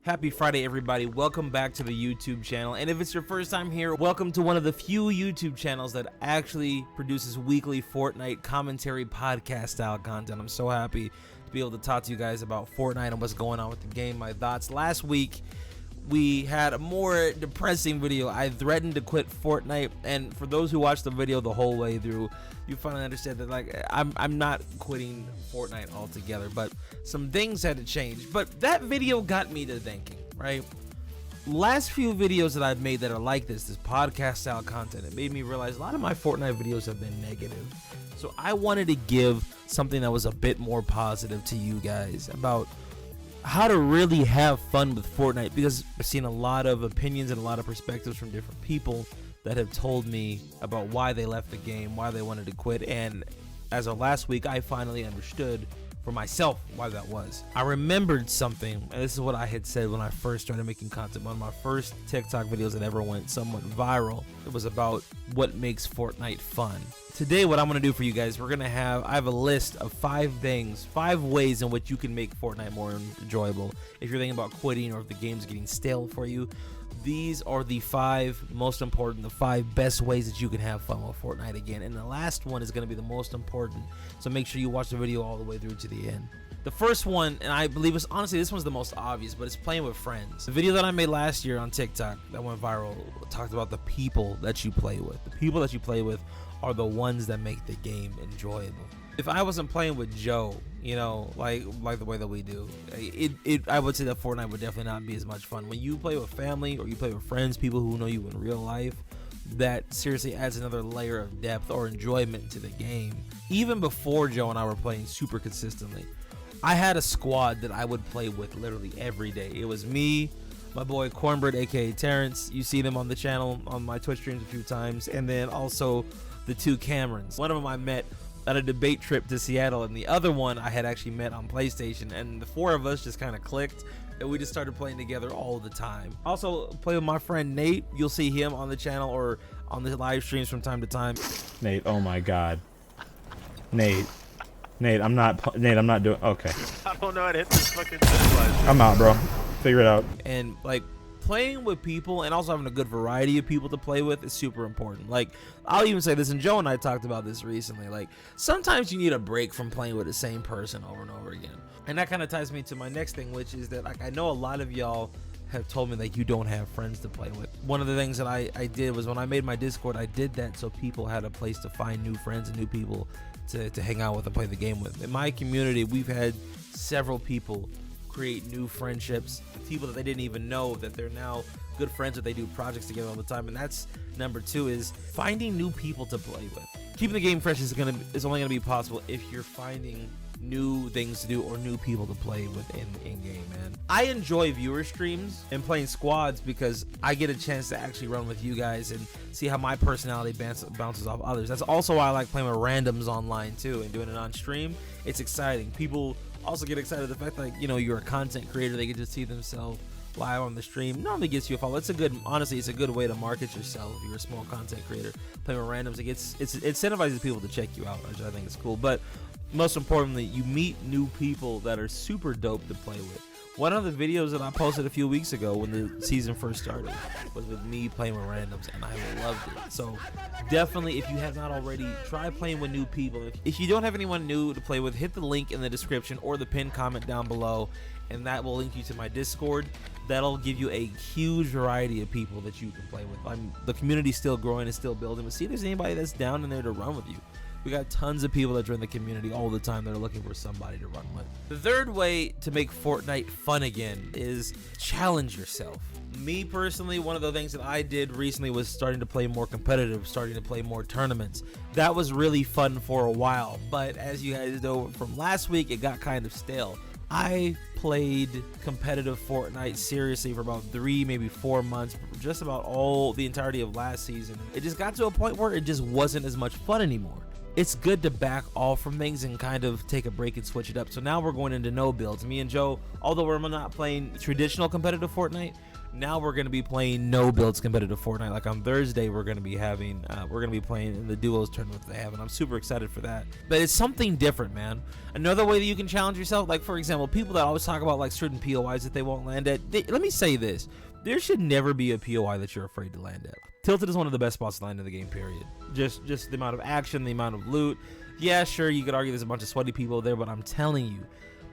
Happy Friday, everybody. Welcome back to the YouTube channel. And if it's your first time here, welcome to one of the few YouTube channels that actually produces weekly Fortnite commentary podcast style content. I'm so happy to be able to talk to you guys about Fortnite and what's going on with the game, my thoughts. Last week, we had a more depressing video. I threatened to quit Fortnite, and for those who watched the video the whole way through, you finally understand that I'm not quitting Fortnite altogether, but some things had to change. But that video got me to thinking, right? Last few videos that I've made that are like this podcast style content, it made me realize a lot of my Fortnite videos have been negative. So I wanted to give something that was a bit more positive to you guys about how to really have fun with Fortnite, because I've seen a lot of opinions and a lot of perspectives from different people that have told me about why they left the game, why they wanted to quit. And as of last week, I finally understood for myself why that was. I remembered something, and this is what I had said when I first started making content. One of my first TikTok videos that ever went somewhat viral. It was about what makes Fortnite fun. Today, what I'm going to do for you guys, I have a list of 5 ways in which you can make Fortnite more enjoyable. If you're thinking about quitting or if the game's getting stale for you, these are the 5 most important, the 5 best ways that you can have fun with Fortnite again. And the last one is going to be the most important, so make sure you watch the video all the way through to the end. The first one, and I believe honestly this one's the most obvious, but it's playing with friends. The video that I made last year on TikTok that went viral talked about the people that you play with. The people that you play with are the ones that make the game enjoyable. If I wasn't playing with Joe, you know, like the way that we do, I would say that Fortnite would definitely not be as much fun. When you play with family or you play with friends, people who know you in real life, that seriously adds another layer of depth or enjoyment to the game. Even before Joe and I were playing super consistently, I had a squad that I would play with literally every day. It was me, my boy Cornbread, aka Terrence. You see them on the channel on my Twitch streams a few times, and then also the 2 Camerons. One of them I met at a debate trip to Seattle, and the other one I had actually met on PlayStation, and the 4 of us just kind of clicked and we just started playing together all the time. Also play with my friend Nate. You'll see him on the channel or on the live streams from time to time. Nate, oh my god. Nate, I'm not doing okay. I don't know how to hit this fucking button. I'm out, bro. Figure it out. And like playing with people and also having a good variety of people to play with is super important. Like, I'll even say this, and Joe and I talked about this recently, like sometimes you need a break from playing with the same person over and over again. And that kind of ties me to my next thing, which is that like I know a lot of y'all have told me that you don't have friends to play with. One of the things that I did was when I made my Discord, I did that so people had a place to find new friends and new people to hang out with and play the game with. In my community, we've had several people create new friendships with people that they didn't even know that they're now good friends with. They do projects together all the time. And that's number 2, is finding new people to play with. Keeping the game fresh is only gonna be possible if you're finding new things to do or new people to play with in game, man. I enjoy viewer streams and playing squads because I get a chance to actually run with you guys and see how my personality bounces off others. That's also why I like playing with randoms online too and doing it on stream. It's exciting. People also get excited the fact that, you know, you're a content creator. They get to see themselves live on the stream. Normally gets you a follow. Honestly, it's a good way to market yourself if you're a small content creator. Playing with randoms, it incentivizes people to check you out, which I think is cool. But most importantly, you meet new people that are super dope to play with. One of the videos that I posted a few weeks ago when the season first started was with me playing with randoms, and I loved it. So definitely, if you have not already, try playing with new people. If you don't have anyone new to play with, hit the link in the description or the pinned comment down below, and that will link you to my Discord. That'll give you a huge variety of people that you can play with. The community's still growing and still building, but see if there's anybody that's down in there to run with you. We got tons of people that join the community all the time that are looking for somebody to run with. The third way to make Fortnite fun again is challenge yourself. Me personally, one of the things that I did recently was starting to play more competitive, starting to play more tournaments. That was really fun for a while, but as you guys know from last week, it got kind of stale. I played competitive Fortnite seriously for about 3, maybe 4 months, just about the entirety of last season. It just got to a point where it just wasn't as much fun anymore. it's good to back off from things and kind of take a break and switch it up. So now we're going into no builds. Me and Joe, although we're not playing traditional competitive Fortnite, now we're going to be playing no builds competitive Fortnite. Like on Thursday, we're going to be having, playing in the duos tournament they have, and I'm super excited for that. But it's something different, man. Another way that you can challenge yourself, like for example, people that always talk about like certain POIs that they won't land at. Let me say this: there should never be a POI that you're afraid to land at. Tilted is one of the best spots to land in the game, period. Just the amount of action, the amount of loot. Yeah, sure, you could argue there's a bunch of sweaty people there, but I'm telling you,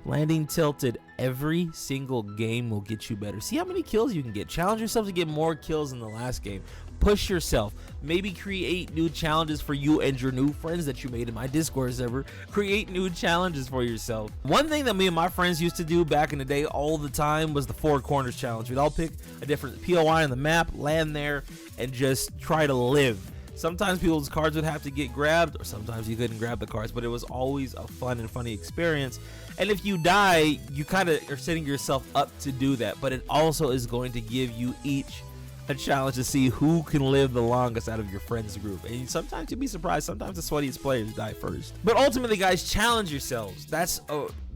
landing Tilted every single game will get you better. See how many kills you can get. Challenge yourself to get more kills than the last game. Push yourself. Maybe create new challenges for you and your new friends that you made in my Discord server. Create new challenges for yourself. One thing that me and my friends used to do back in the day all the time was the 4 corners challenge. We'd all pick a different POI on the map, land there, and just try to live. Sometimes people's cards would have to get grabbed, or sometimes you couldn't grab the cards, but it was always a fun and funny experience. And if you die, you kind of are setting yourself up to do that, but it also is going to give you each a challenge to see who can live the longest out of your friends group. And sometimes you'll be surprised, sometimes the sweatiest players die first. But ultimately, guys, challenge yourselves. That's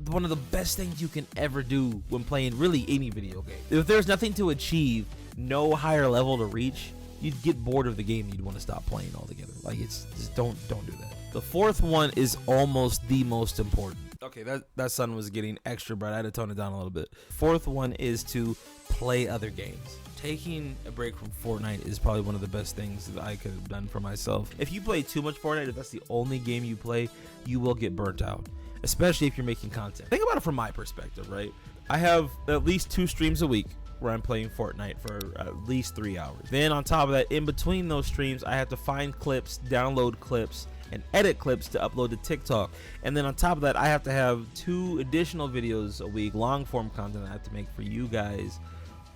one of the best things you can ever do when playing really any video game. If there's nothing to achieve, no higher level to reach, you'd get bored of the game and you'd want to stop playing altogether. Like, it's just don't do that. The fourth one is almost the most important. Okay, that sun was getting extra bright. I had to tone it down a little bit. Fourth one is to play other games. Taking a break from Fortnite is probably one of the best things that I could have done for myself. If you play too much Fortnite, if that's the only game you play, you will get burnt out, especially if you're making content. Think about it from my perspective, right? I have at least 2 streams a week where I'm playing Fortnite for at least 3 hours. Then on top of that, in between those streams, I have to find clips, download clips, and edit clips to upload to TikTok. And then on top of that, I have to have 2 additional videos a week, long form content I have to make for you guys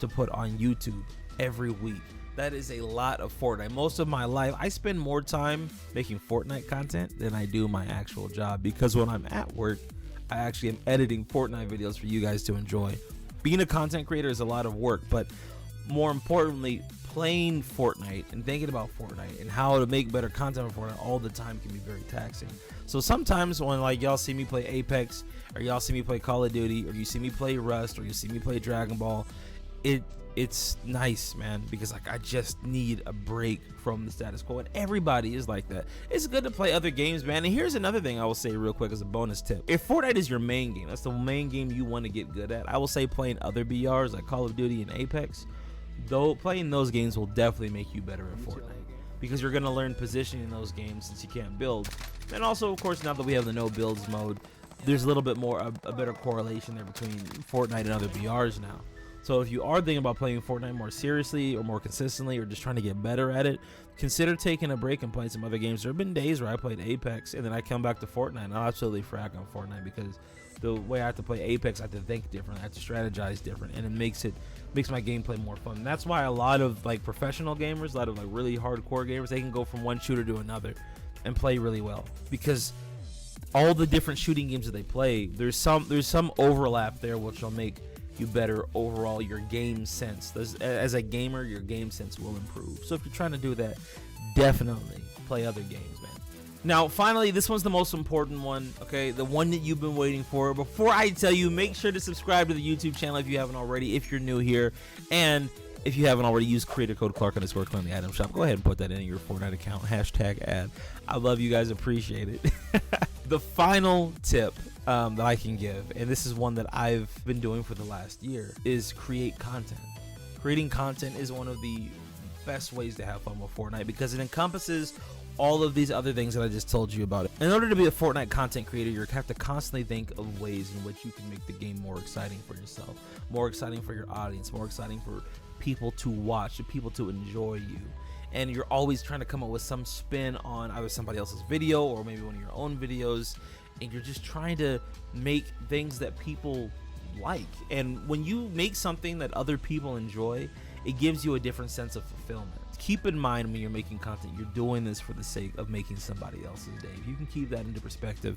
to put on YouTube every week. That is a lot of Fortnite. Most of my life, I spend more time making Fortnite content than I do my actual job, because when I'm at work, I actually am editing Fortnite videos for you guys to enjoy. Being a content creator is a lot of work, but more importantly, playing Fortnite and thinking about Fortnite and how to make better content for Fortnite all the time can be very taxing. So sometimes when like y'all see me play Apex, or y'all see me play Call of Duty, or you see me play Rust, or you see me play Dragon Ball, it's nice, man, because like I just need a break from the status quo, and everybody is like that. It's good to play other games, man. And here's another thing I will say real quick as a bonus tip: if Fortnite is your main game, that's the main game you want to get good at, I will say playing other BRs like Call of Duty and Apex, though playing those games will definitely make you better at Fortnite, because you're gonna learn positioning in those games since you can't build. And also, of course, now that we have the no builds mode, there's a little bit more a better correlation there between Fortnite and other BRs now. So if you are thinking about playing Fortnite more seriously or more consistently, or just trying to get better at it, consider taking a break and playing some other games. There have been days where I played Apex and then I come back to Fortnite and I'll absolutely frag on Fortnite, because the way I have to play Apex, I have to think different, I have to strategize different, and it makes my gameplay more fun. And that's why a lot of like professional gamers, a lot of like really hardcore gamers, they can go from one shooter to another and play really well, because all the different shooting games that they play, there's some overlap there which will make you better overall. Your game sense, as a gamer, your game sense will improve. So if you're trying to do that, definitely play other games, man. Now finally, this one's the most important one, okay, the one that you've been waiting for. Before I tell you, make sure to subscribe to the YouTube channel if you haven't already, if you're new here, and if you haven't already, use creator code Clark_Clan in the item shop. Go ahead and put that in your Fortnite account, #ad. I love you guys, appreciate it. The final tip that I can give, and this is one that I've been doing for the last year, is create content. Creating content is one of the best ways to have fun with Fortnite, because it encompasses all of these other things that I just told you about. In order to be a Fortnite content creator, you have to constantly think of ways in which you can make the game more exciting for yourself, more exciting for your audience, more exciting for people to watch, people to enjoy you. And you're always trying to come up with some spin on either somebody else's video or maybe one of your own videos, and you're just trying to make things that people like. And when you make something that other people enjoy, it gives you a different sense of fulfillment. Keep in mind, when you're making content, you're doing this for the sake of making somebody else's day. If you can keep that into perspective,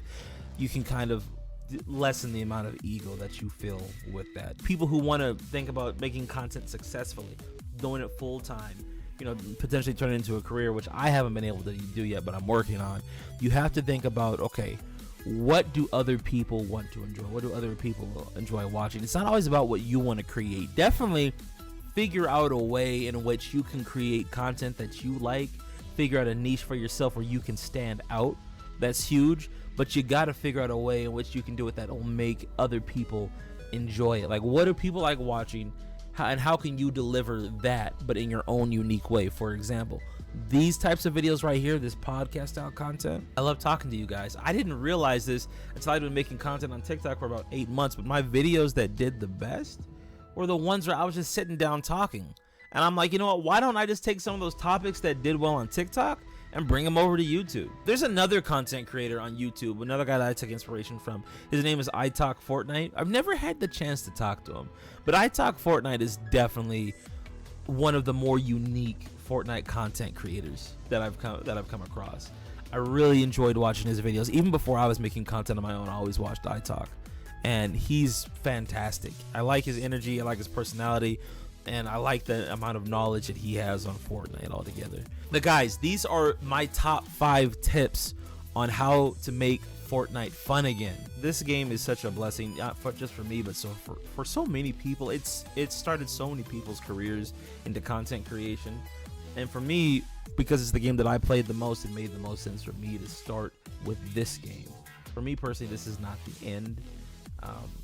you can kind of lessen the amount of ego that you feel with that. People who want to think about making content successfully, doing it full time, potentially turn it into a career, which I haven't been able to do yet, but I'm working on. You have to think about, okay, what do other people want to enjoy? What do other people enjoy watching? It's not always about what you want to create. Definitely figure out a way in which you can create content that you like. Figure out a niche for yourself where you can stand out. That's huge. But you got to figure out a way in which you can do it that will make other people enjoy it. Like, what do people like watching? And how can you deliver that, but in your own unique way? For example, these types of videos right here, this podcast style content, I love talking to you guys. I didn't realize this until I'd been making content on TikTok for about 8 months, but my videos that did the best were the ones where I was just sitting down talking. And I'm like, you know what, why don't I just take some of those topics that did well on TikTok and bring them over to YouTube? There's another content creator on YouTube, another guy that I took inspiration from. His name is I Talk Fortnite. I've never had the chance to talk to him, but I Talk Fortnite is definitely one of the more unique Fortnite content creators that I've come across. I really enjoyed watching his videos. Even before I was making content on my own, I always watched I Talk, and he's fantastic. I like his energy, I like his personality, and I like the amount of knowledge that he has on Fortnite altogether. But guys, these are my top 5 tips on how to make Fortnite fun again. This game is such a blessing, not just for me, but for so many people. It's started so many people's careers into content creation. And for me, because it's the game that I played the most, it made the most sense for me to start with this game. For me personally, this is not the end.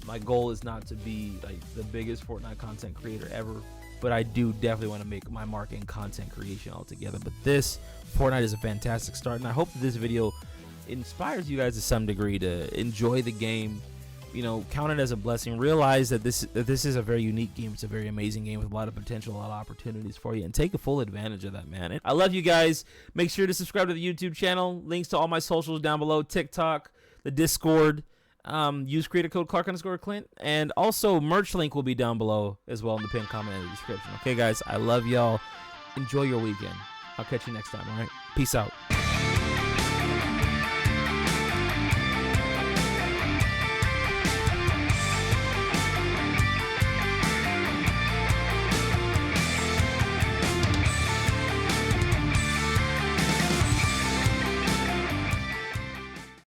My goal is not to be like the biggest Fortnite content creator ever, but I do definitely want to make my mark in content creation altogether. But this Fortnite is a fantastic start, and I hope that this video inspires you guys to some degree to enjoy the game. Count it as a blessing. Realize that this is a very unique game. It's a very amazing game with a lot of potential, a lot of opportunities for you, and take a full advantage of that, man. I love you guys. Make sure to subscribe to the YouTube channel. Links to all my socials down below: TikTok, the Discord. Use creator code Clark_Clint, and also merch link will be down below as well in the pinned comment in the description. Okay, guys, I love y'all. Enjoy your weekend. I'll catch you next time. All right, peace out.